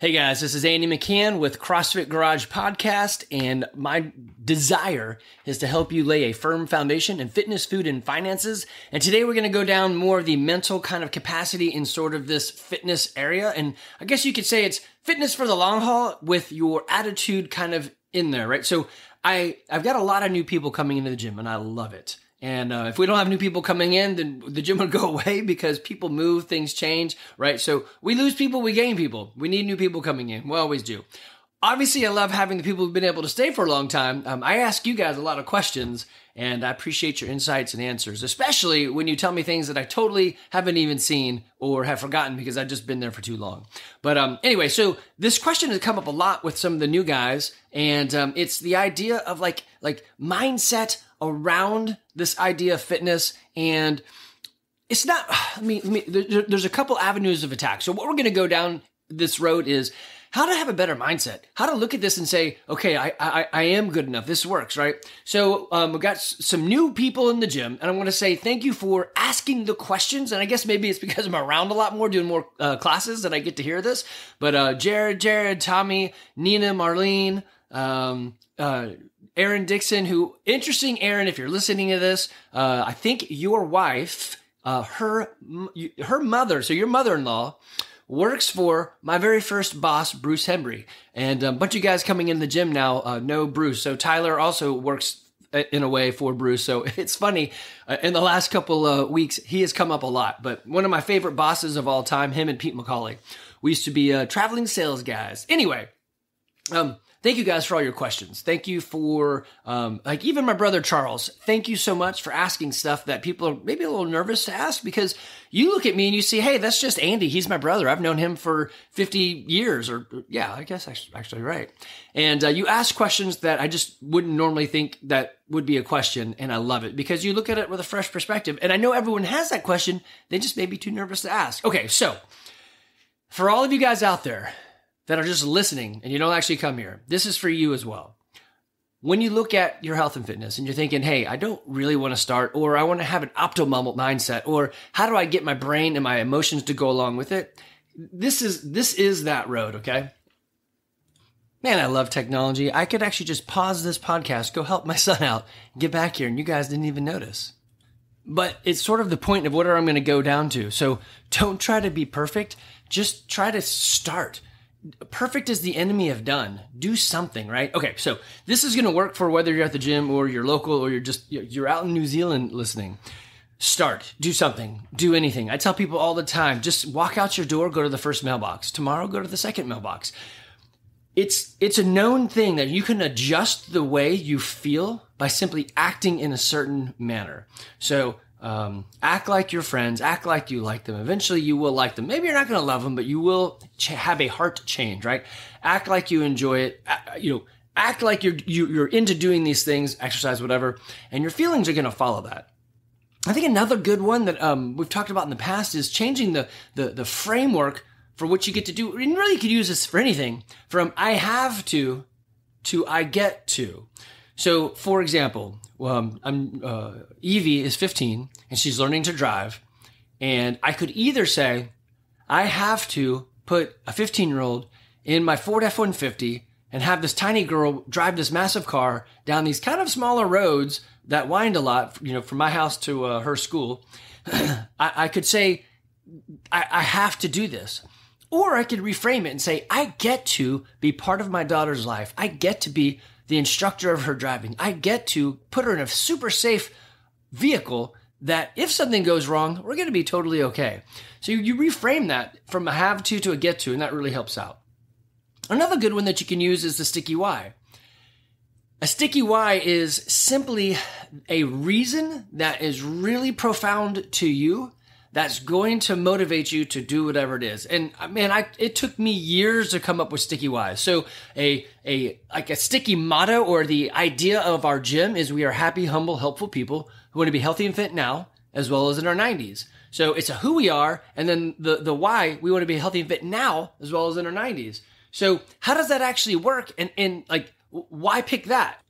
Hey guys, this is Andy McCann with CrossFit Garage Podcast, and my desire is to help you lay a firm foundation in fitness, food, and finances. And today we're going to go down more of the mental kind of capacity in sort of this fitness area. And I guess you could say it's fitness for the long haul with your attitude kind of in there, right? So I've got a lot of new people coming into the gym, and I love it. And if we don't have new people coming in, then the gym would go away because people move, things change, right? So we lose people, we gain people. We need new people coming in. We always do. Obviously, I love having the people who've been able to stay for a long time. I ask you guys a lot of questions, and I appreciate your insights and answers, especially when you tell me things that I totally haven't even seen or have forgotten because I've just been there for too long. But anyway, so this question has come up a lot with some of the new guys, and it's the idea of like mindset around this idea of fitness. And it's not, there's a couple avenues of attack. So what we're going to go down this road is how to have a better mindset, how to look at this and say, okay, I am good enough. This works, right? So we've got some new people in the gym, and I want to say thank you for asking the questions. And I guess maybe it's because I'm around a lot more, doing more classes, that I get to hear this. But Jared, Tommy, Nina, Marlene, Aaron Dixon, interesting, Aaron, if you're listening to this, I think your wife, her mother, so your mother-in-law, works for my very first boss, Bruce Hembry. And a bunch of guys coming in the gym now know Bruce. So Tyler also works in a way for Bruce. So it's funny, in the last couple of weeks, he has come up a lot. But one of my favorite bosses of all time, him and Pete McCauley. We used to be traveling sales guys. Anyway, thank you guys for all your questions. Thank you for, even my brother Charles, thank you so much for asking stuff that people are maybe a little nervous to ask, because you look at me and you see, hey, that's just Andy. He's my brother. I've known him for 50 years I guess actually right. And you ask questions that I just wouldn't normally think that would be a question. And I love it because you look at it with a fresh perspective. And I know everyone has that question. They just may be too nervous to ask. Okay. So for all of you guys out there that are just listening and you don't actually come here, this is for you as well. When you look at your health and fitness and you're thinking, hey, I don't really want to start, or I want to have an optimal mindset, or how do I get my brain and my emotions to go along with it? This is that road, okay? Man, I love technology. I could actually just pause this podcast, go help my son out, and get back here, and you guys didn't even notice. But it's sort of the point of what I'm going to go down to. So don't try to be perfect. Just try to start. Perfect is the enemy of done. Do something, right? Okay, so this is going to work for whether you're at the gym or you're local or you're out in New Zealand listening. Start. Do something. Do anything. I tell people all the time, just walk out your door, go to the first mailbox. Tomorrow, go to the second mailbox. It's a known thing that you can adjust the way you feel by simply acting in a certain manner. So act like your friends, act like you like them. Eventually you will like them. Maybe you're not going to love them, but you will have a heart change, right? Act like you enjoy it. Act like you're into doing these things, exercise, whatever, and your feelings are going to follow that. I think another good one that we've talked about in the past is changing the framework for what you get to do. And really you could use this for anything, from I have to I get to. So, for example, Evie is 15 and she's learning to drive. And I could either say, I have to put a 15-year-old in my Ford F-150 and have this tiny girl drive this massive car down these kind of smaller roads that wind a lot, from my house to her school. I could say, I have to do this. Or I could reframe it and say, I get to be part of my daughter's life. I get to be the instructor of her driving. I get to put her in a super safe vehicle that if something goes wrong, we're going to be totally okay. So you reframe that from a have to a get to, and that really helps out. Another good one that you can use is the sticky why. A sticky why is simply a reason that is really profound to you that's going to motivate you to do whatever it is. And man, it took me years to come up with sticky whys. So a sticky motto, or the idea of our gym, is we are happy, humble, helpful people who want to be healthy and fit now, as well as in our 90s. So it's a who we are, and then the why, we want to be healthy and fit now, as well as in our 90s. So how does that actually work? And why pick that?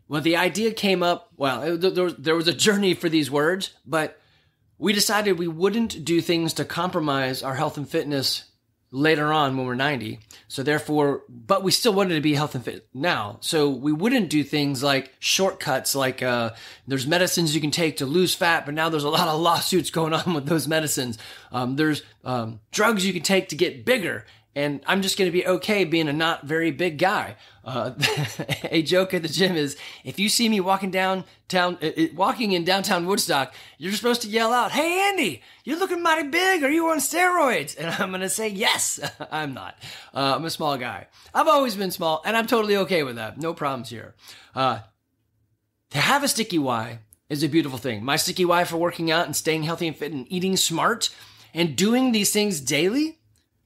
Well, the idea came up, there was a journey for these words, but we decided we wouldn't do things to compromise our health and fitness later on when we're 90. So therefore, but we still wanted to be health and fit now. So we wouldn't do things like shortcuts, like there's medicines you can take to lose fat, but now there's a lot of lawsuits going on with those medicines. There's drugs you can take to get bigger. And I'm just going to be okay being a not very big guy. A joke at the gym is, if you see me walking in downtown Woodstock, you're supposed to yell out, "Hey, Andy, you're looking mighty big. Are you on steroids?" And I'm going to say, yes, I'm not. I'm a small guy. I've always been small, and I'm totally okay with that. No problems here. To have a sticky why is a beautiful thing. My sticky why for working out and staying healthy and fit and eating smart and doing these things daily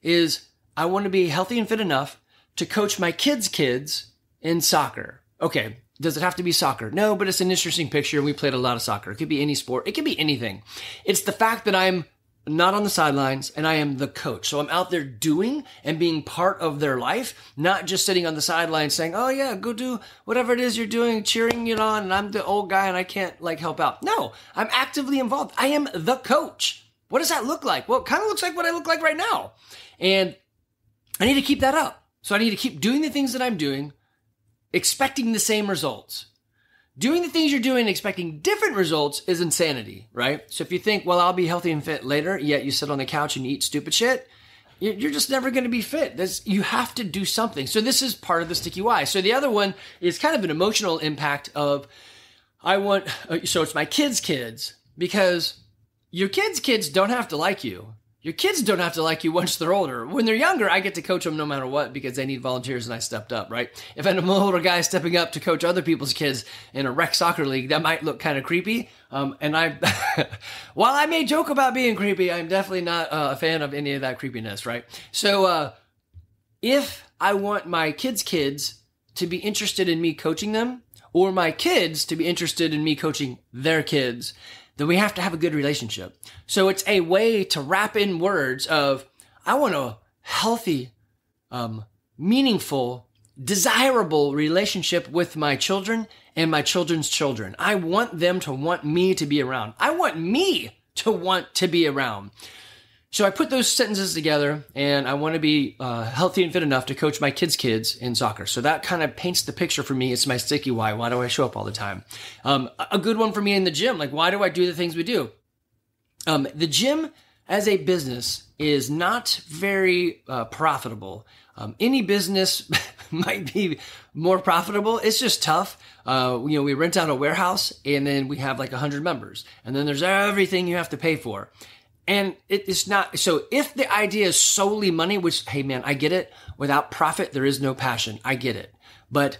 is, I want to be healthy and fit enough to coach my kids in soccer. Okay, does it have to be soccer? No, but it's an interesting picture. We played a lot of soccer. It could be any sport. It could be anything. It's the fact that I'm not on the sidelines and I am the coach. So I'm out there doing and being part of their life, not just sitting on the sidelines saying, "Oh yeah, go do whatever it is you're doing," cheering you on, and I'm the old guy and I can't help out. No, I'm actively involved. I am the coach. What does that look like? Well, it kind of looks like what I look like right now. And I need to keep that up. So I need to keep doing the things that I'm doing, expecting the same results. Doing the things you're doing, expecting different results is insanity, right? So if you think, well, I'll be healthy and fit later, yet you sit on the couch and eat stupid shit, you're just never going to be fit. You have to do something. So this is part of the sticky why. So the other one is kind of an emotional impact of, so it's my kids, because your kids don't have to like you. Your kids don't have to like you once they're older. When they're younger, I get to coach them no matter what because they need volunteers and I stepped up, right? If I'm an older guy stepping up to coach other people's kids in a rec soccer league, that might look kind of creepy. While I may joke about being creepy, I'm definitely not a fan of any of that creepiness, right? So if I want my kids to be interested in me coaching them, or my kids to be interested in me coaching their kids, then we have to have a good relationship. So it's a way to wrap in words of, I want a healthy, meaningful, desirable relationship with my children and my children's children. I want them to want me to be around. I want me to want to be around. So I put those sentences together, and I want to be healthy and fit enough to coach my kids in soccer. So that kind of paints the picture for me. It's my sticky why. Why do I show up all the time? A good one for me in the gym. Like, why do I do the things we do? The gym as a business is not very profitable. Any business might be more profitable. It's just tough. We rent out a warehouse, and then we have like 100 members, and then there's everything you have to pay for. And it's not, so if the idea is solely money, which, hey man, I get it. Without profit, there is no passion. I get it. But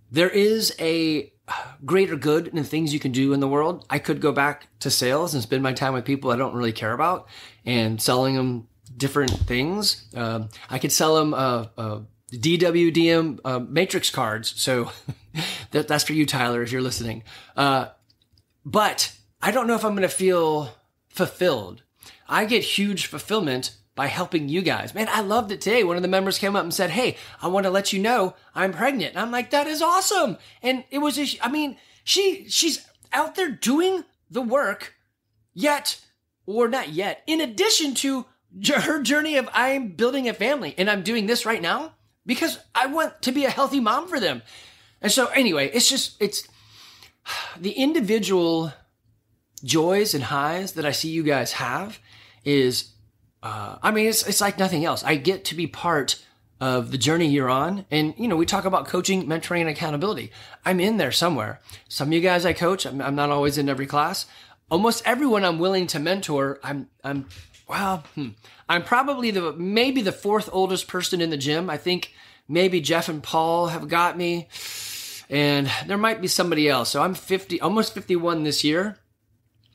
there is a greater good in the things you can do in the world. I could go back to sales and spend my time with people I don't really care about and selling them different things. I could sell them DWDM matrix cards. So that's for you, Tyler, if you're listening. But I don't know if I'm going to feel fulfilled. I get huge fulfillment by helping you guys. Man, I loved it today. One of the members came up and said, "Hey, I want to let you know I'm pregnant." And I'm like, that is awesome. And it was, she's out there doing the work in addition to her journey of I'm building a family and I'm doing this right now because I want to be a healthy mom for them. And so anyway, it's the individual joys and highs that I see you guys have is, it's like nothing else. I get to be part of the journey you're on. And, we talk about coaching, mentoring, and accountability. I'm in there somewhere. Some of you guys I coach, I'm not always in every class. Almost everyone I'm willing to mentor, I'm probably maybe the fourth oldest person in the gym. I think maybe Jeff and Paul have got me, and there might be somebody else. So I'm 50, almost 51 this year.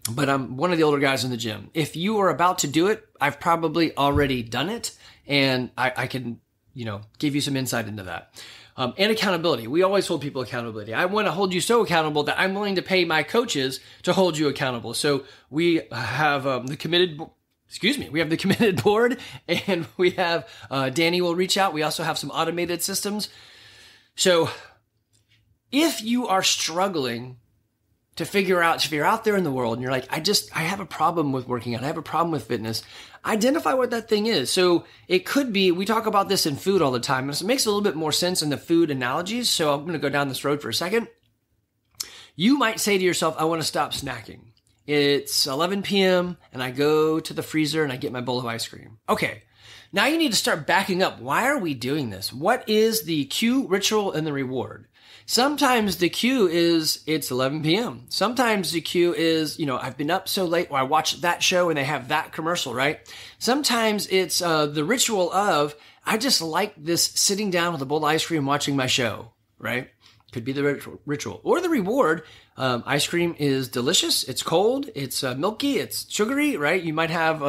But I'm one of the older guys in the gym. If you are about to do it, I've probably already done it, and I can, give you some insight into that. And accountability. We always hold people accountability. I want to hold you so accountable that I'm willing to pay my coaches to hold you accountable. So we have the committed board, and we have Danny will reach out. We also have some automated systems. So if you are struggling to figure out, if you're out there in the world and you're like, I have a problem with working out. I have a problem with fitness. Identify what that thing is. So it could be, we talk about this in food all the time. And it makes a little bit more sense in the food analogies. So I'm going to go down this road for a second. You might say to yourself, I want to stop snacking. It's 11 p.m. and I go to the freezer and I get my bowl of ice cream. Okay. Now you need to start backing up. Why are we doing this? What is the cue, ritual, and the reward? Sometimes the cue is it's 11 p.m. Sometimes the cue is, I've been up so late, or I watched that show and they have that commercial, right? Sometimes it's the ritual of, I just like this sitting down with a bowl of ice cream watching my show, right? Could be the ritual. Or the reward. Ice cream is delicious. It's cold. It's milky. It's sugary, right? You might have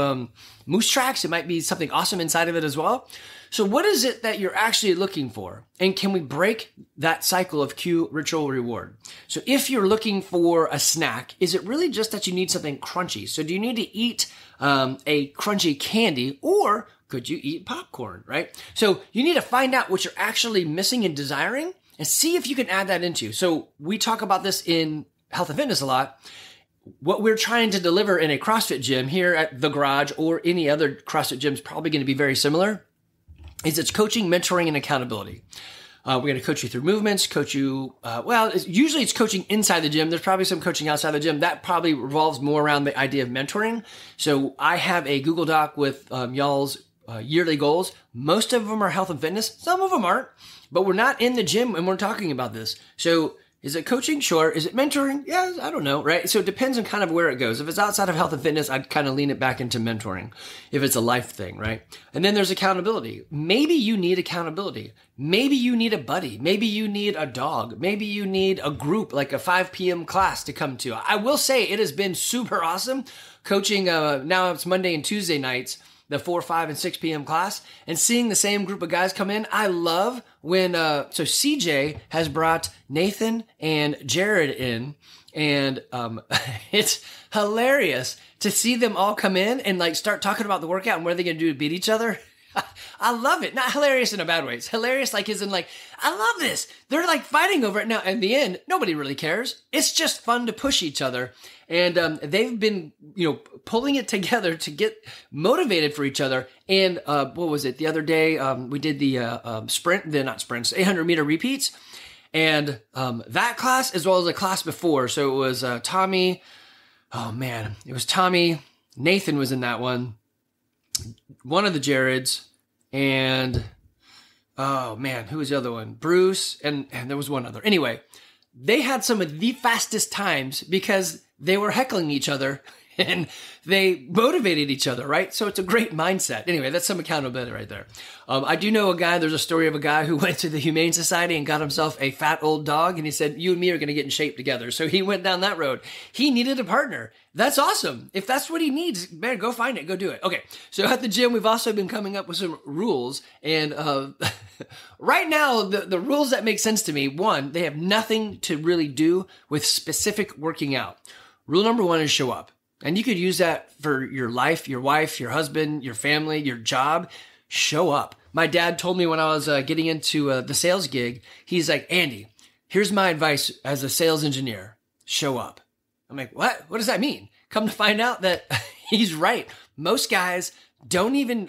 moose tracks. It might be something awesome inside of it as well. So what is it that you're actually looking for? And can we break that cycle of cue, ritual, reward? So if you're looking for a snack, is it really just that you need something crunchy? So do you need to eat a crunchy candy, or could you eat popcorn, right? So you need to find out what you're actually missing and desiring and see if you can add that into. So we talk about this in health and fitness a lot. What we're trying to deliver in a CrossFit gym here at the garage or any other CrossFit gym is probably going to be very similar. It's coaching, mentoring, and accountability. We're going to coach you through movements, coach you, usually it's coaching inside the gym. There's probably some coaching outside the gym. That probably revolves more around the idea of mentoring. So I have a Google Doc with y'all's yearly goals. Most of them are health and fitness. Some of them aren't, but we're not in the gym and we're talking about this. So is it coaching? Sure. Is it mentoring? Yeah, I don't know, right? So it depends on kind of where it goes. If it's outside of health and fitness, I'd kind of lean it back into mentoring if it's a life thing, right? And then there's accountability. Maybe you need accountability. Maybe you need a buddy. Maybe you need a dog. Maybe you need a group, like a 5 p.m. class to come to. I will say it has been super awesome coaching. Now it's Monday and Tuesday nights, the 4, 5, and 6 p.m. class, and seeing the same group of guys come in. I love when, so CJ has brought Nathan and Jared in, and it's hilarious to see them all come in and like start talking about the workout and what are they going to do to beat each other. I love it. Not hilarious in a bad way. It's hilarious like as in like, I love this. They're like fighting over it. Now, in the end, nobody really cares. It's just fun to push each other. And they've been, pulling it together to get motivated for each other. And what was it? The other day, we did the sprint, not sprints, 800-meter repeats. And that class as well as a class before. So it was Tommy. Oh, man. It was Tommy. Nathan was in that one. One of the Jareds. And, oh, man, who was the other one? Bruce. And there was one other. Anyway, they had some of the fastest times because they were heckling each other and they motivated each other, right? So it's a great mindset. Anyway, that's some accountability right there. I do know there's a story of a guy who went to the Humane Society and got himself a fat old dog. And he said, you and me are going to get in shape together. So he went down that road. He needed a partner. That's awesome. If that's what he needs, man, go find it. Go do it. Okay. So at the gym, we've also been coming up with some rules. And right now, the rules that make sense to me, one, they have nothing to really do with specific working out. Rule number 1 is show up. And you could use that for your life, your wife, your husband, your family, your job. Show up. My dad told me when I was getting into the sales gig, he's like, Andy, here's my advice as a sales engineer. Show up. I'm like, what? What does that mean? Come to find out that he's right. Most guys don't even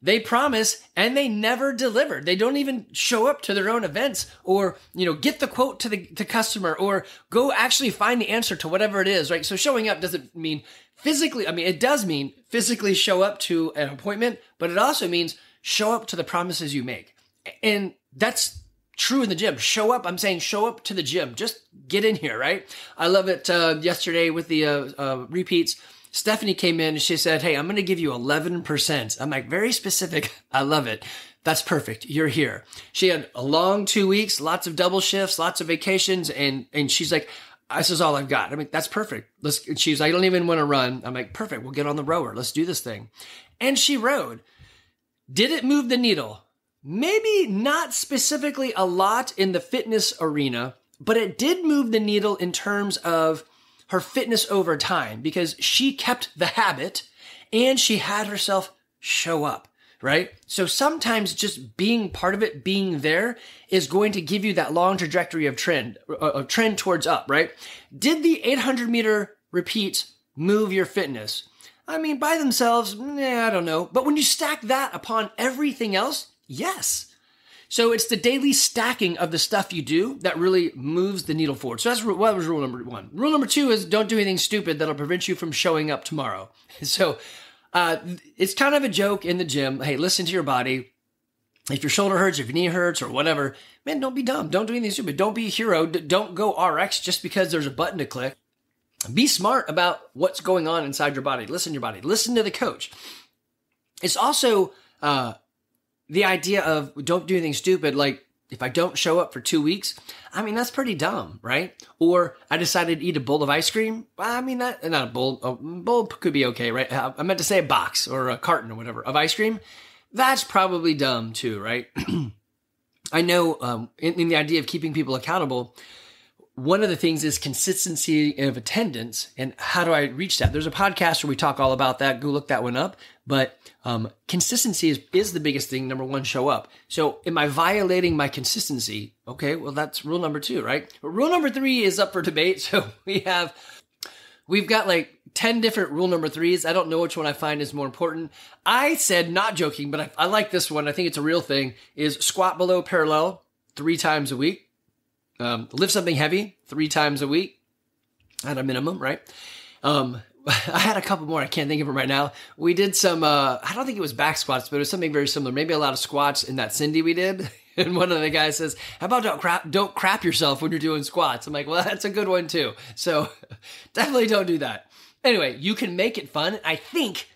they promise and they never deliver. They don't even show up to their own events or, get the quote to the customer or go actually find the answer to whatever it is, right? So showing up doesn't mean physically. It does mean physically show up to an appointment, but it also means show up to the promises you make. And that's true in the gym. Show up. I'm saying show up to the gym. Just get in here, right? I love it. Yesterday with the repeats, Stephanie came in and she said, hey, I'm going to give you 11%. I'm like, very specific. I love it. That's perfect. You're here. She had a long 2 weeks, lots of double shifts, lots of vacations. And she's like, this is all I've got. That's perfect. She's like, I don't even want to run. I'm like, perfect. We'll get on the rower. Let's do this thing. And she rode. Did it move the needle? Maybe not specifically a lot in the fitness arena, but it did move the needle in terms of her fitness over time because she kept the habit and she had herself show up. right? So sometimes just being part of it, being there is going to give you that long trajectory of trend towards up, right? Did the 800 meter repeats move your fitness? I mean, by themselves, I don't know. But when you stack that upon everything else, yes. So it's the daily stacking of the stuff you do that really moves the needle forward. So that was rule number 1. Rule number 2 is don't do anything stupid that'll prevent you from showing up tomorrow. So it's kind of a joke in the gym. Hey, listen to your body. If your shoulder hurts, if your knee hurts or whatever, man, don't be dumb. Don't do anything stupid. Don't be a hero. Don't go RX just because there's a button to click. Be smart about what's going on inside your body. Listen to your body. Listen to the coach. It's also the idea of don't do anything stupid. Like if I don't show up for 2 weeks, I mean, that's pretty dumb, right? Or I decided to eat a bowl of ice cream. I mean, not a bowl could be okay, right? I meant to say a box or a carton or whatever of ice cream. That's probably dumb too, right? I know in the idea of keeping people accountable, one of the things is consistency of attendance. And how do I reach that? There's a podcast where we talk all about that. Go look that one up. But consistency is the biggest thing. Number 1, show up. So am I violating my consistency? Okay, well, that's rule number 2, right? But rule number 3 is up for debate. So we've got like 10 different rule number 3s. I don't know which one I find is more important. I said, not joking, but I like this one. I think it's a real thing, is squat below parallel 3 times a week. Lift something heavy 3 times a week at a minimum, right? I had a couple more. I can't think of them right now. We did some, I don't think it was back squats, but it was something very similar. Maybe a lot of squats in that Cindy we did. And one of the guys says, how about don't crap yourself when you're doing squats? I'm like, well, that's a good one too. So definitely don't do that. Anyway, you can make it fun. I think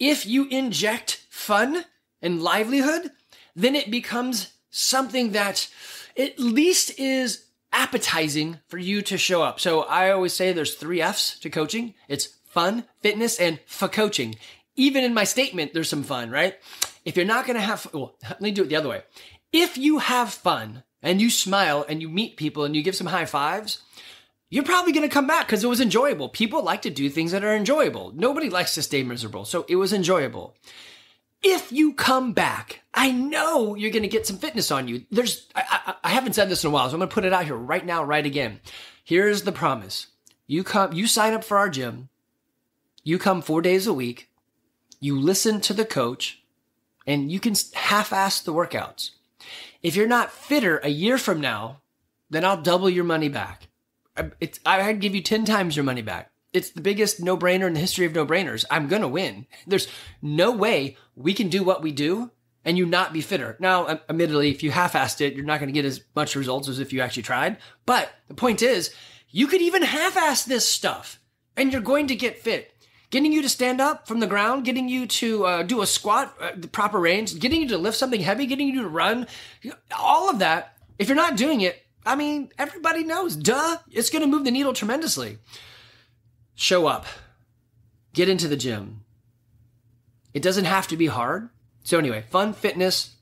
if you inject fun and livelihood, then it becomes something that at least is appetizing for you to show up. So I always say there's 3 F's to coaching. It's fun, fitness, and coaching. Even in my statement, there's some fun, right? If you're not going to have, well, let me do it the other way. If you have fun and you smile and you meet people and you give some high fives, you're probably going to come back because it was enjoyable. People like to do things that are enjoyable. Nobody likes to stay miserable. So it was enjoyable. If you come back, I know you're going to get some fitness on you. I haven't said this in a while, so I'm going to put it out here right now, right again. Here's the promise. You sign up for our gym. You come 4 days a week. You listen to the coach and you can half-ass the workouts. If you're not fitter a year from now, then I'll double your money back. I'd give you 10 times your money back. It's the biggest no-brainer in the history of no-brainers. I'm going to win. There's no way we can do what we do and you not be fitter. Now, admittedly, if you half-assed it, you're not going to get as much results as if you actually tried. But the point is, you could even half-ass this stuff and you're going to get fit. Getting you to stand up from the ground, getting you to do a squat, the proper range, getting you to lift something heavy, getting you to run, all of that. If you're not doing it, I mean, everybody knows, duh, it's going to move the needle tremendously. Show up. Get into the gym. It doesn't have to be hard. So anyway, fun, fitness,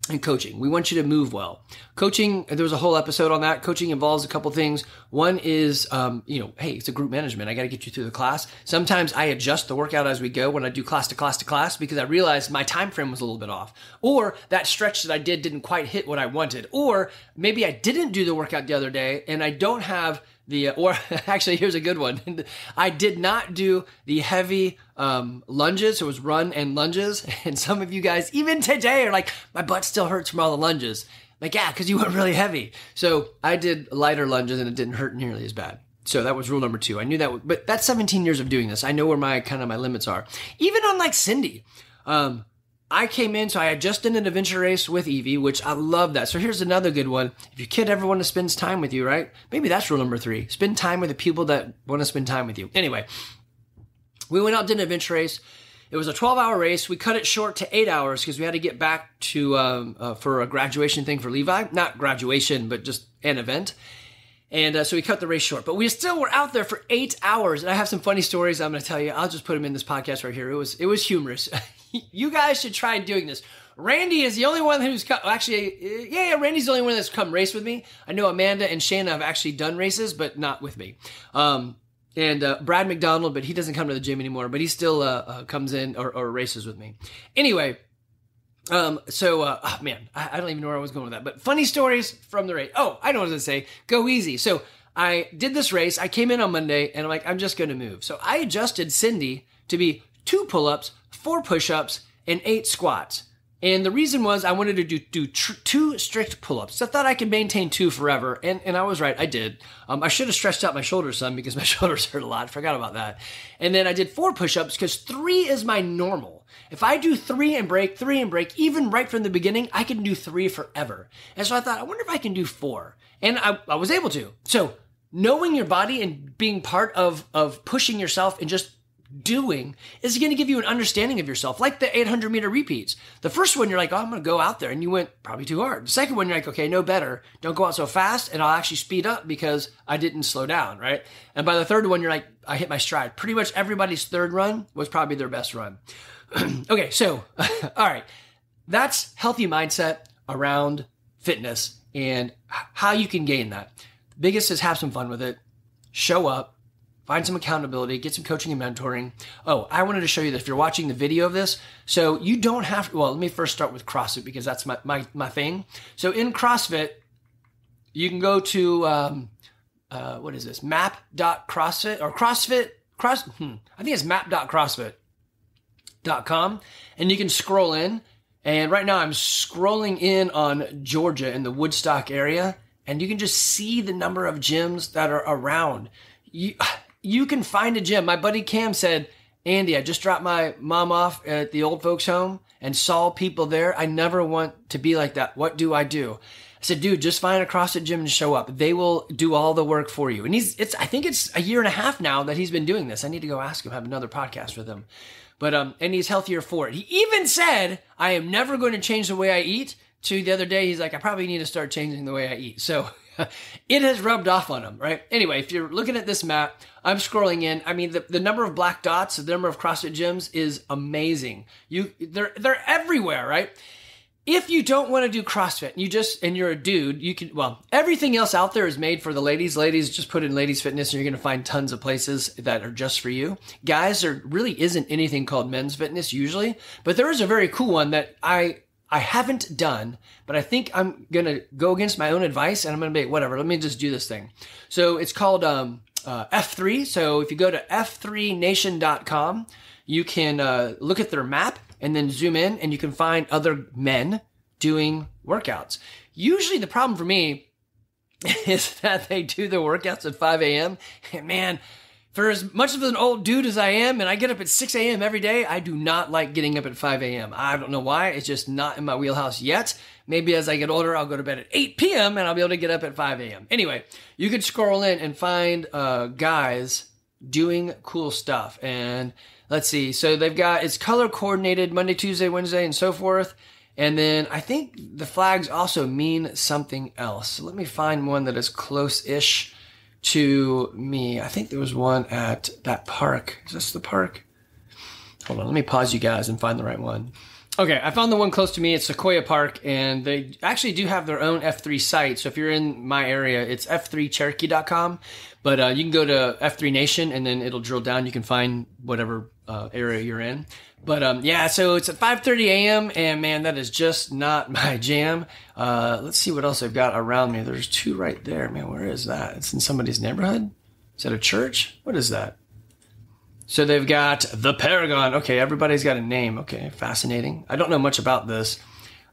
and coaching. We want you to move well. Coaching, there was a whole episode on that. Coaching involves a couple things. One is, hey, it's a group management. I got to get you through the class. Sometimes I adjust the workout as we go when I do class to class to class because I realized my time frame was a little bit off. Or that stretch that I did didn't quite hit what I wanted. Or maybe I didn't do the workout the other day and I don't have or actually, here's a good one. I did not do the heavy lunges. It was run and lunges. And some of you guys, even today, are like, my butt still hurts from all the lunges. Like, yeah, because you went really heavy. So I did lighter lunges and it didn't hurt nearly as bad. So that was rule number 2. I knew that, but that's 17 years of doing this. I know where my limits are. Even on like Cindy, I came in, so I had just done an adventure race with Evie, which I love that. So here's another good one. If your kid ever wants to spend time with you, right? Maybe that's rule number 3. Spend time with the people that want to spend time with you. Anyway, we went out, did an adventure race. It was a 12-hour race. We cut it short to 8 hours because we had to get back to for a graduation thing for Levi. Not graduation, but just an event. And so we cut the race short. But we still were out there for 8 hours. And I have some funny stories I'm going to tell you. I'll just put them in this podcast right here. It was humorous. You guys should try doing this. Randy is the only one who's come. Actually, Randy's the only one that's come race with me. I know Amanda and Shanna have actually done races, but not with me. And Brad McDonald, but he doesn't come to the gym anymore, but he still comes in or races with me. Anyway, oh man, I don't even know where I was going with that, but funny stories from the race. Oh, I know what I was going to say. Go easy. So I did this race. I came in on Monday and I'm like, I'm just going to move. So I adjusted Cindy to be 2 pull-ups, 4 push-ups, and 8 squats. And the reason was I wanted to do 2 strict pull-ups. So I thought I could maintain 2 forever. And I was right. I did. I should have stretched out my shoulders some because my shoulders hurt a lot. Forgot about that. And then I did 4 push-ups because 3 is my normal. If I do 3 and break, even right from the beginning, I can do 3 forever. And so I thought, I wonder if I can do 4. And I was able to. So knowing your body and being part of pushing yourself and just doing is going to give you an understanding of yourself, like the 800 meter repeats. The first one, you're like, oh, I'm going to go out there, and you went probably too hard. The second one, you're like, okay, no better. Don't go out so fast, and I'll actually speed up because I didn't slow down, right? And by the third one, you're like, I hit my stride. Pretty much everybody's third run was probably their best run. Okay, so, all right. That's healthy mindset around fitness and how you can gain that. Biggest is have some fun with it. Show up. Find some accountability, get some coaching and mentoring. Oh, I wanted to show you that if you're watching the video of this, so you don't have to, well, let me first start with CrossFit because that's my thing. So in CrossFit, you can go to, what is this? Map.CrossFit or I think it's map.crossfit.com, and you can scroll in. And right now I'm scrolling in on Georgia in the Woodstock area, and you can just see the number of gyms that are around. You can find a gym. My buddy Cam said, Andy, I just dropped my mom off at the old folks home and saw people there. I never want to be like that. What do I do? I said, dude, just find a CrossFit gym and show up. They will do all the work for you. And I think it's a year and a half now that he's been doing this. I need to go ask him, have another podcast with him. But, and he's healthier for it. He even said, I am never going to change the way I eat. To the other day, he's like, I probably need to start changing the way I eat. So it has rubbed off on him, right? Anyway, if you're looking at this map, I'm scrolling in. I mean, the number of black dots, the number of CrossFit gyms is amazing. They're everywhere, right? If you don't want to do CrossFit and you're a dude, you can, everything else out there is made for the ladies. Ladies, just put in ladies fitness and you're going to find tons of places that are just for you. Guys, there really isn't anything called men's fitness usually, but there is a very cool one that I haven't done, but I think I'm going to go against my own advice and I'm going to be, whatever, let me just do this thing. So it's called F3. So if you go to f3nation.com, you can look at their map and then zoom in and you can find other men doing workouts. Usually the problem for me is that they do their workouts at 5 a.m. And man, for as much of an old dude as I am, and I get up at 6 a.m. every day, I do not like getting up at 5 a.m. I don't know why. It's just not in my wheelhouse yet. Maybe as I get older, I'll go to bed at 8 p.m. and I'll be able to get up at 5 a.m. Anyway, you could scroll in and find guys doing cool stuff. And let's see. So it's color coordinated Monday, Tuesday, Wednesday, and so forth. And then I think the flags also mean something else. So let me find one that is close-ish to me. I think there was one at that park. Is this the park? Hold on, let me pause you guys and find the right one. Okay, I found the one close to me. It's Sequoia Park, and they actually do have their own F3 site. So if you're in my area, it's f3cherokee.com. But you can go to F3 Nation, and then it'll drill down. You can find whatever area you're in. But yeah, so it's at 5:30 a.m. and man, that is just not my jam. Let's see what else I've got around me. There's 2 right there. Man, where is that? It's in somebody's neighborhood? Is that a church? What is that? So they've got the Paragon. Okay, everybody's got a name. Okay, fascinating. I don't know much about this.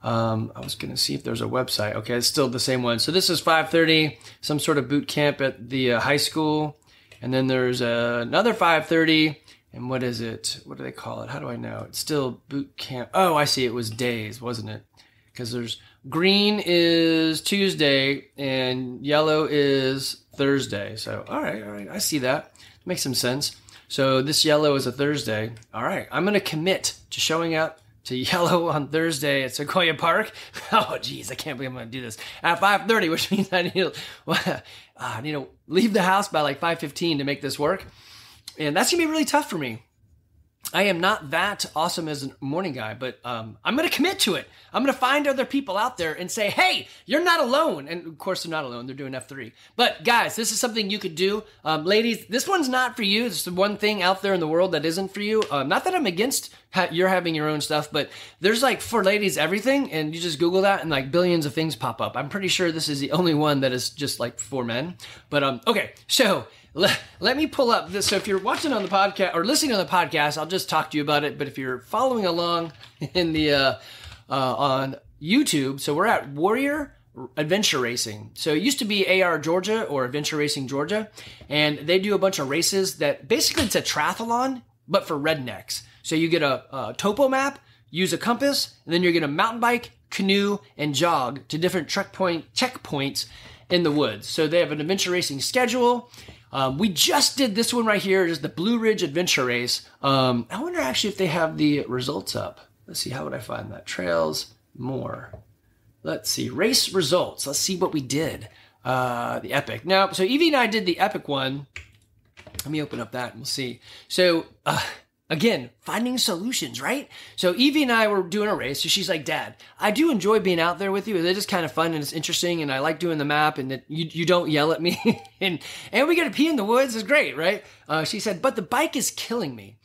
I was going to see if there's a website. Okay, it's still the same one. So this is 5:30, some sort of boot camp at the high school. And then there's another 5:30. And what is it? What do they call it? How do I know? It's still boot camp. Oh, I see. It was days, wasn't it? Because there's green is Tuesday and yellow is Thursday. So, all right. I see that. Makes some sense. So this yellow is a Thursday. All right. I'm going to commit to showing up to yellow on Thursday at Sequoia Park. Oh, geez. I can't believe I'm going to do this at 5:30, which means I need to leave the house by like 5:15 to make this work. And that's going to be really tough for me. I am not that awesome as a morning guy, but I'm going to commit to it. I'm going to find other people out there and say, hey, you're not alone. And of course, they're not alone. They're doing F3. But guys, this is something you could do. Ladies, this one's not for you. It's the one thing out there in the world that isn't for you. Not that I'm against you're having your own stuff, but there's like for ladies everything. And you just Google that and like billions of things pop up. I'm pretty sure this is the only one that is just like for men. But okay, so let me pull up this. So if you're watching on the podcast or listening on the podcast, I'll just talk to you about it. But if you're following along in the on YouTube, so we're at Warrior Adventure Racing. So it used to be AR Georgia or Adventure Racing Georgia, and they do a bunch of races that basically it's a triathlon, but for rednecks. So you get a topo map, use a compass, and then you're going to mountain bike, canoe, and jog to different checkpoints in the woods. So they have an adventure racing schedule. We just did this one right here, is the Blue Ridge Adventure Race. I wonder actually if they have the results up. Let's see, how would I find that? Trails, more. Let's see, race results. Let's see what we did. The epic. Now, so Evie and I did the epic one. Let me open up that and we'll see. So, again, finding solutions, right? So Evie and I were doing a race. So she's like, Dad, I do enjoy being out there with you. It is kind of fun and it's interesting. And I like doing the map and that you don't yell at me. and we get to pee in the woods. It's great, right? She said, but the bike is killing me.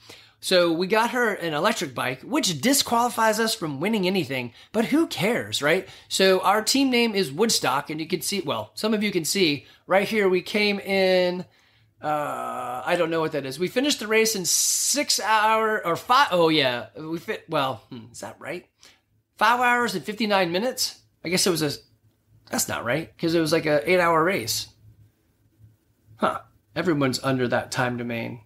So we got her an electric bike, which disqualifies us from winning anything, but who cares, right? So our team name is Woodstock, and you can see, well, some of you can see right here, we came in, I don't know what that is. We finished the race in 6 hours, or five, oh yeah, is that right? 5 hours and 59 minutes? I guess it was that's not right, because it was like a 8-hour race. Huh, everyone's under that time domain.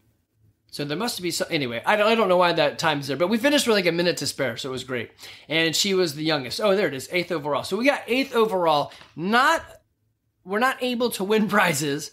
So there must be some, anyway, I don't know why that time's there, but we finished with like a minute to spare, so it was great. And she was the youngest. Oh, there it is, 8th overall. So we got 8th overall. We're not able to win prizes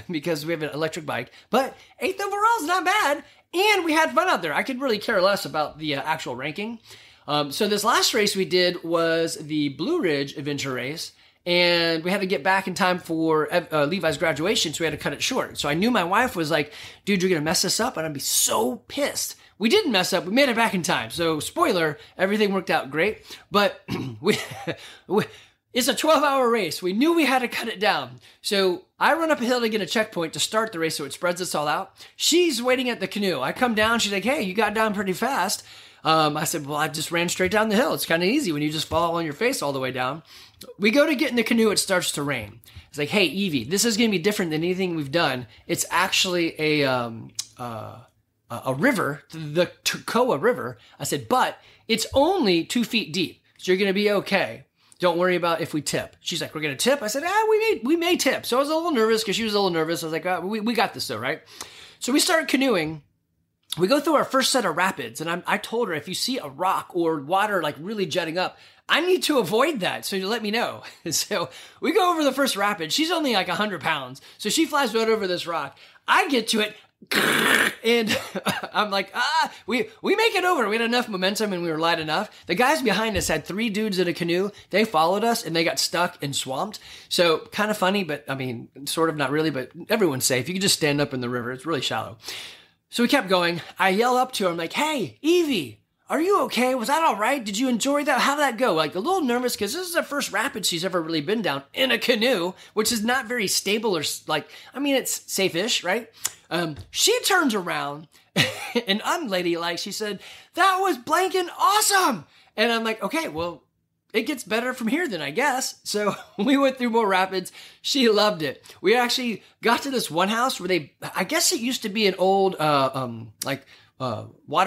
because we have an electric bike, but 8th overall is not bad. And we had fun out there. I could really care less about the actual ranking. So this last race we did was the Blue Ridge Adventure Race. And we had to get back in time for Levi's graduation, so we had to cut it short. So I knew my wife was like, dude, you're going to mess this up, and I'd be so pissed. We didn't mess up. We made it back in time. So spoiler, everything worked out great. But it's a 12-hour race. We knew we had to cut it down. So I run up a hill to get a checkpoint to start the race so it spreads us all out. She's waiting at the canoe. I come down. She's like, hey, you got down pretty fast. I said, well, I just ran straight down the hill. It's kind of easy when you just fall on your face all the way down. We go to get in the canoe. It starts to rain. It's like, hey, Evie, this is going to be different than anything we've done. It's actually a river, the Tucoa River. I said, but it's only 2 feet deep. So you're going to be okay. Don't worry about if we tip. She's like, we're going to tip? I said, we may tip. So I was a little nervous because she was a little nervous. I was like, we got this though, right? So we start canoeing. We go through our first set of rapids, and I told her, if you see a rock or water like really jetting up, I need to avoid that, so you let me know. So we go over the first rapid. She's only like 100 pounds, so she flies right over this rock. I get to it, and I'm like, we make it over. We had enough momentum, and we were light enough. The guys behind us had 3 dudes in a canoe. They followed us, and they got stuck and swamped. So kind of funny, but I mean, sort of not really, but everyone's safe. You can just stand up in the river. It's really shallow. So we kept going. I yell up to her. I'm like, hey, Evie, are you okay? Was that all right? Did you enjoy that? How'd that go? Like a little nervous because this is the first rapid she's ever really been down in a canoe, which is not very stable or like, I mean, it's safe-ish, right? She turns around and unladylike, she said, that was blanking awesome. And I'm like, okay, well, it gets better from here then, I guess. So we went through more rapids. She loved it. We actually got to this one house where I guess it used to be an old, water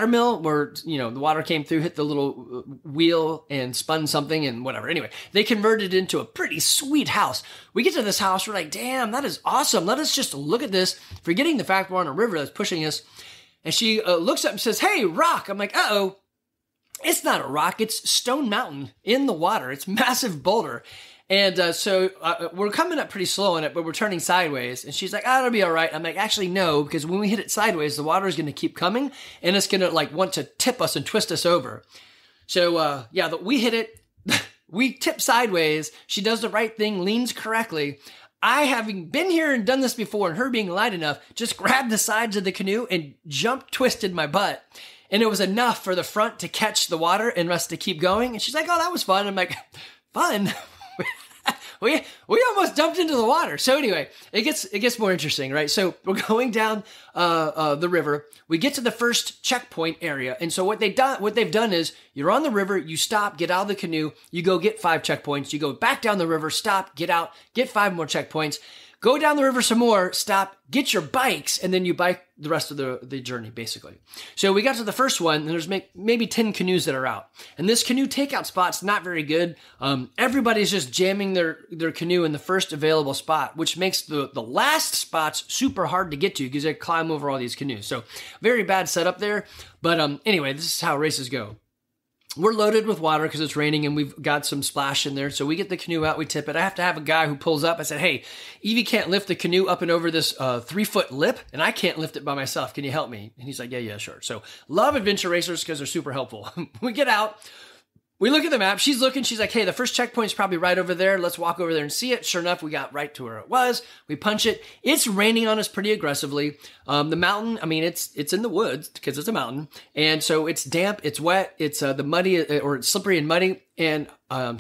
mill where, you know, the water came through, hit the little wheel and spun something and whatever. Anyway, they converted it into a pretty sweet house. We get to this house. We're like, damn, that is awesome. Let us just look at this, forgetting the fact we're on a river that's pushing us. And she looks up and says, hey, rock. I'm like, uh-oh. It's not a rock. It's Stone Mountain in the water. It's massive boulder. And so we're coming up pretty slow on it, but we're turning sideways. And she's like, it'll be all right. I'm like, actually, no, because when we hit it sideways, the water is going to keep coming and it's going to like want to tip us and twist us over. So we hit it. We tip sideways. She does the right thing, leans correctly. I, having been here and done this before and her being light enough, just grabbed the sides of the canoe and jump twisted my butt. And it was enough for the front to catch the water and us to keep going. And she's like, oh, that was fun. I'm like, fun? we almost dumped into the water. So anyway, it gets more interesting, right? So we're going down the river. We get to the first checkpoint area. And so what they've done is you're on the river, you stop, get out of the canoe, you go get 5 checkpoints, you go back down the river, stop, get out, get 5 more checkpoints. Go down the river some more, stop, get your bikes, and then you bike the rest of the journey, basically. So we got to the first one, and there's maybe 10 canoes that are out. And this canoe takeout spot's not very good. Everybody's just jamming their canoe in the first available spot, which makes the last spots super hard to get to because they climb over all these canoes. So very bad setup there. But anyway, this is how races go. We're loaded with water because it's raining and we've got some splash in there. So we get the canoe out, we tip it. I have to have a guy who pulls up. I said, hey, Evie can't lift the canoe up and over this 3-foot lip and I can't lift it by myself. Can you help me? And he's like, yeah, sure. So love adventure racers because they're super helpful. We get out. We look at the map. She's looking. She's like, hey, the first checkpoint's probably right over there. Let's walk over there and see it. Sure enough, we got right to where it was. We punch it. It's raining on us pretty aggressively. The mountain, I mean, it's in the woods because it's a mountain. And so it's damp. It's wet. It's the muddy or it's slippery and muddy. And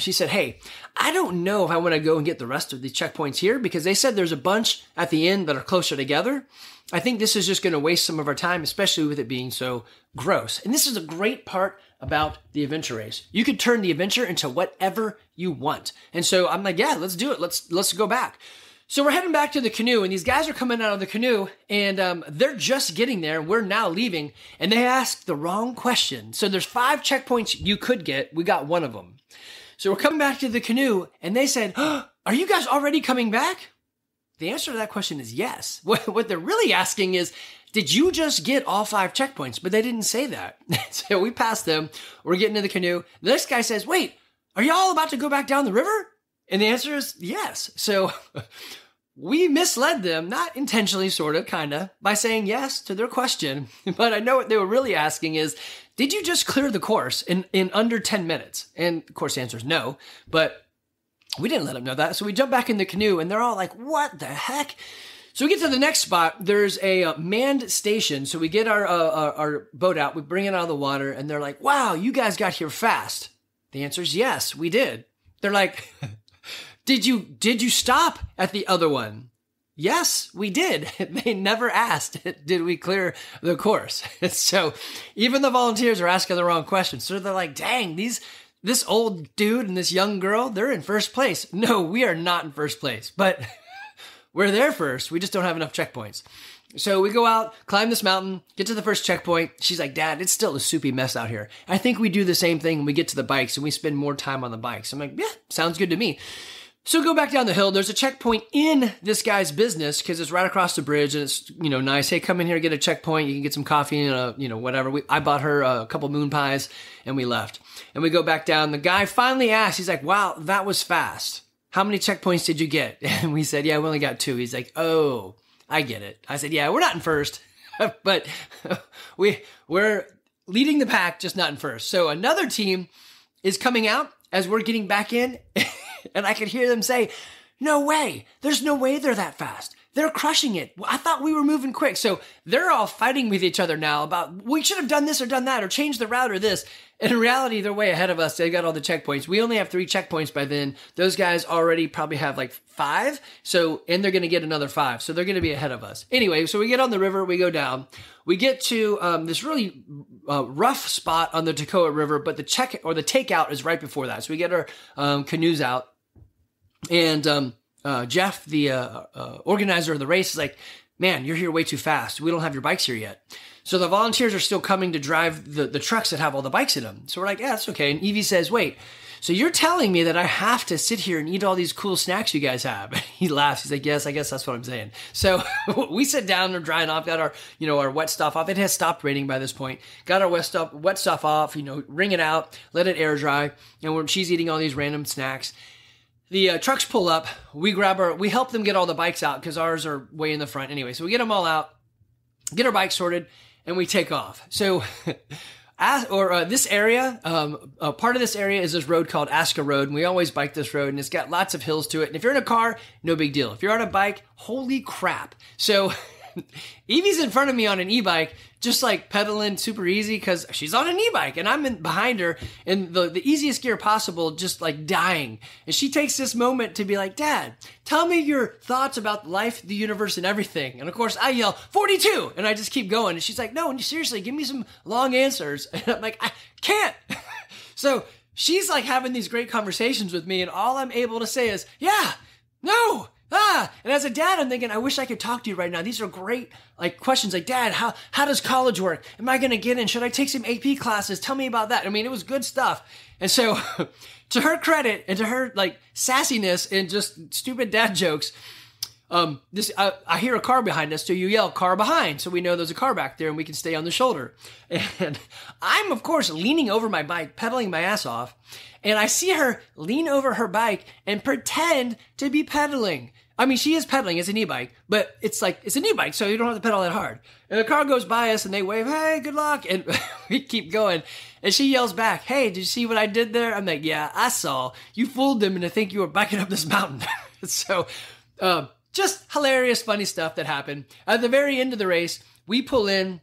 she said, hey, I don't know if I want to go and get the rest of these checkpoints here because they said there's a bunch at the end that are closer together. I think this is just going to waste some of our time, especially with it being so gross. And this is a great part about the adventure race. You could turn the adventure into whatever you want. And so I'm like, yeah, let's do it. Let's go back. So we're heading back to the canoe and these guys are coming out of the canoe and they're just getting there. We're now leaving and they asked the wrong question. So there's 5 checkpoints you could get. We got one of them. So we're coming back to the canoe and they said, oh, are you guys already coming back? The answer to that question is yes. What they're really asking is, did you just get all 5 checkpoints? But they didn't say that. So we passed them. We're getting in the canoe. The next guy says, wait, are y'all about to go back down the river? And the answer is yes. So we misled them, not intentionally, sort of, kind of, by saying yes to their question. But I know what they were really asking is, did you just clear the course in under 10 minutes? And of course, the answer is no. But we didn't let them know that. So we jump back in the canoe and they're all like, what the heck? So we get to the next spot. There's a manned station. So we get our boat out. We bring it out of the water and they're like, wow, you guys got here fast. The answer is yes, we did. They're like, did you stop at the other one? Yes, we did. They never asked, did we clear the course? So even the volunteers are asking the wrong questions. So they're like, dang, this old dude and this young girl, they're in first place. No, we are not in first place, but we're there first. We just don't have enough checkpoints. So we go out, climb this mountain, get to the first checkpoint. She's like, Dad, it's still a soupy mess out here. I think we do the same thing when we get to the bikes and we spend more time on the bikes. I'm like, yeah, sounds good to me. So go back down the hill. There's a checkpoint in this guy's business because it's right across the bridge and it's, nice. Hey, come in here, get a checkpoint. You can get some coffee and, whatever. I bought her a couple moon pies and we left. And we go back down. The guy finally asked, he's like, wow, that was fast. How many checkpoints did you get? And we said, yeah, we only got 2. He's like, oh, I get it. I said, yeah, we're not in first, but we're leading the pack, just not in first. So another team is coming out as we're getting back in. And I could hear them say, no way. There's no way they're that fast. They're crushing it. I thought we were moving quick. So they're all fighting with each other now about, we should have done this or done that or changed the route or this. And in reality, they're way ahead of us. They got all the checkpoints. We only have 3 checkpoints by then. Those guys already probably have like 5. And they're going to get another 5. So they're going to be ahead of us. Anyway, so we get on the river, we go down. We get to this really rough spot on the Toccoa River, but the takeout is right before that. So we get our canoes out. And Jeff, the organizer of the race, is like, man, you're here way too fast. We don't have your bikes here yet. So the volunteers are still coming to drive the trucks that have all the bikes in them. So we're like, yeah, that's okay. And Evie says, wait, so you're telling me that I have to sit here and eat all these cool snacks you guys have? He laughs. He's like, yes, I guess that's what I'm saying. So we sit down and drying off, got our, our wet stuff off. It has stopped raining by this point. Got our wet stuff off, wring it out, let it air dry. And she's eating all these random snacks. The trucks pull up. We help them get all the bikes out because ours are way in the front anyway. So we get them all out, get our bikes sorted, and we take off. So, this area, part of this area is this road called Aska Road, and we always bike this road, and it's got lots of hills to it. And if you're in a car, no big deal. If you're on a bike, holy crap. So Evie's in front of me on an e-bike, just like pedaling super easy because she's on an e-bike and I'm behind her in the easiest gear possible, just like dying. And she takes this moment to be like, Dad, tell me your thoughts about life, the universe, and everything. And of course I yell 42 and I just keep going. And she's like, no, seriously, give me some long answers. And I'm like, I can't. So she's like having these great conversations with me and all I'm able to say is, yeah, no, and as a dad, I'm thinking, I wish I could talk to you right now. These are great, like, questions. Like, Dad, how does college work? Am I going to get in? Should I take some AP classes? Tell me about that. I mean, it was good stuff. And so, to her credit and to her, like, sassiness and just stupid dad jokes, I hear a car behind us, so you yell, car behind, so we know there's a car back there and we can stay on the shoulder. And I'm, of course, leaning over my bike, pedaling my ass off, and I see her lean over her bike and pretend to be pedaling. I mean, she is pedaling, it's an e-bike, but it's an e-bike, so you don't have to pedal that hard. And the car goes by us and they wave, hey, good luck, and we keep going. And she yells back, hey, did you see what I did there? I'm like, yeah, I saw. You fooled them into think you were biking up this mountain. So, just hilarious, funny stuff that happened. At the very end of the race, we pull in.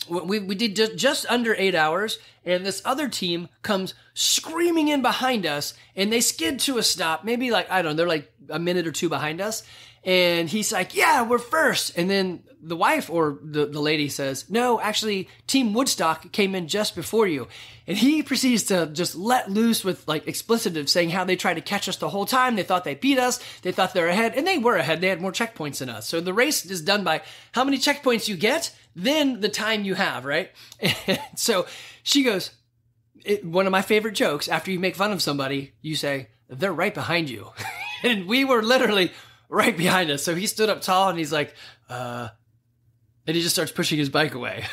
We did just under 8 hours, and this other team comes screaming in behind us, and they skid to a stop. Maybe like, I don't know, they're like a minute or two behind us. And he's like, yeah, we're first. And then the wife or the lady says, no, actually, Team Woodstock came in just before you. And he proceeds to just let loose with like explicitives saying how they tried to catch us the whole time. They thought they beat us. They thought they're ahead, and they were ahead. They had more checkpoints than us. So the race is done by how many checkpoints you get, then the time you have, right? And so she goes, one of my favorite jokes, after you make fun of somebody, you say, they're right behind you. And we were literally right behind us. So he stood up tall and he's like, and he just starts pushing his bike away.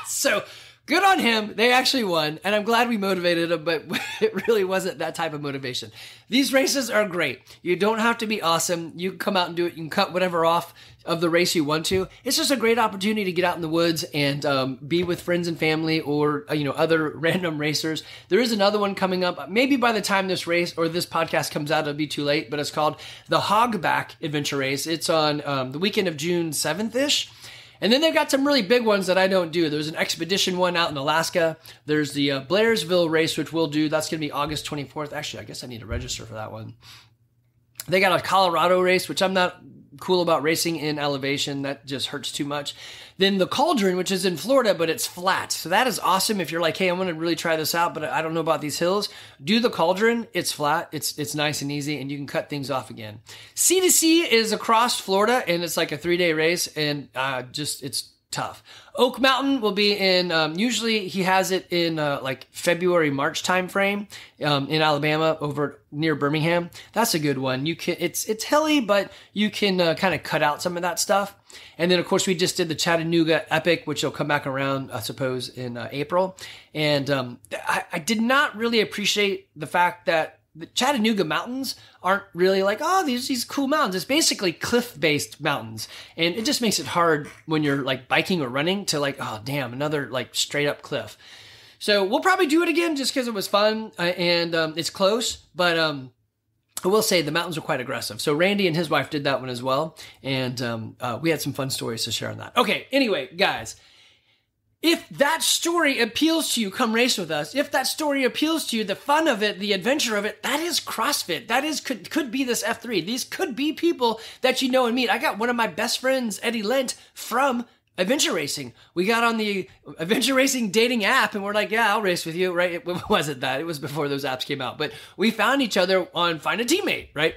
So good on him. They actually won. And I'm glad we motivated him, but it really wasn't that type of motivation. These races are great. You don't have to be awesome. You can come out and do it. You can cut whatever off of the race you want to. It's just a great opportunity to get out in the woods and be with friends and family or, other random racers. There is another one coming up. Maybe by the time this race or this podcast comes out, it'll be too late, but it's called the Hogback Adventure Race. It's on the weekend of June 7th-ish. And then they've got some really big ones that I don't do. There's an expedition one out in Alaska. There's the Blairsville race, which we'll do. That's going to be August 24th. Actually, I guess I need to register for that one. They got a Colorado race, which I'm not cool about racing in elevation. That just hurts too much. Then the Cauldron, which is in Florida, but it's flat. So that is awesome if you're like, hey, I want to really try this out, but I don't know about these hills. Do the Cauldron. It's flat. It's nice and easy, and you can cut things off again. C2C is across Florida, and it's like a 3-day race, and it's tough. Oak Mountain will be in, usually he has it in like February, March time frame in Alabama over near Birmingham. That's a good one. It's hilly, but you can kind of cut out some of that stuff. And then, of course, we just did the Chattanooga Epic, which will come back around, I suppose, in April. And I did not really appreciate the fact that the Chattanooga mountains aren't really like, oh, these cool mountains. It's basically cliff-based mountains. And it just makes it hard when you're like biking or running to like, oh, damn, another like straight up cliff. So we'll probably do it again just because it was fun and it's close. But I will say the mountains are quite aggressive. So Randy and his wife did that one as well. And we had some fun stories to share on that. Okay, anyway, guys. If that story appeals to you, come race with us. If that story appeals to you, the fun of it, the adventure of it, that is CrossFit. That is could be this F3. These could be people that you know and meet. I got one of my best friends, Eddie Lent, from adventure racing. We got on the adventure racing dating app and we're like, yeah, I'll race with you, right? It wasn't that. It was before those apps came out. But we found each other on Find a Teammate, right?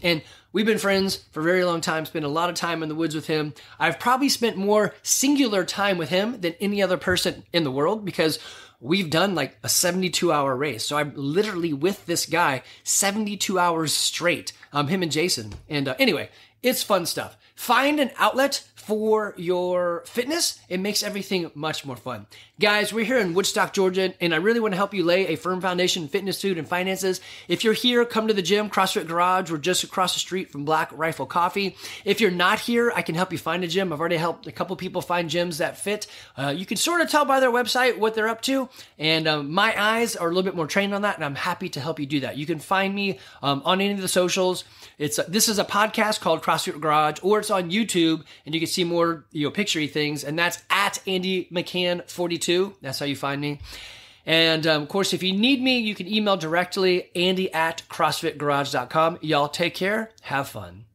And we've been friends for a very long time, spent a lot of time in the woods with him. I've probably spent more singular time with him than any other person in the world because we've done like a 72-hour race. So I'm literally with this guy 72 hours straight, him and Jason. And anyway, it's fun stuff. Find an outlet for your fitness. It makes everything much more fun. Guys, we're here in Woodstock, Georgia, and I really want to help you lay a firm foundation in fitness, food, and finances. If you're here, come to the gym, CrossFit Garage. We're just across the street from Black Rifle Coffee. If you're not here, I can help you find a gym. I've already helped a couple people find gyms that fit. You can sort of tell by their website what they're up to, and my eyes are a little bit more trained on that, and I'm happy to help you do that. You can find me on any of the socials. This is a podcast called CrossFit CrossFit Garage, or it's on YouTube, and you can see more, picture-y things, and that's at Andy McCann 42. That's how you find me. And, of course, if you need me, you can email directly, Andy@CrossFitGarage.com. Y'all take care. Have fun.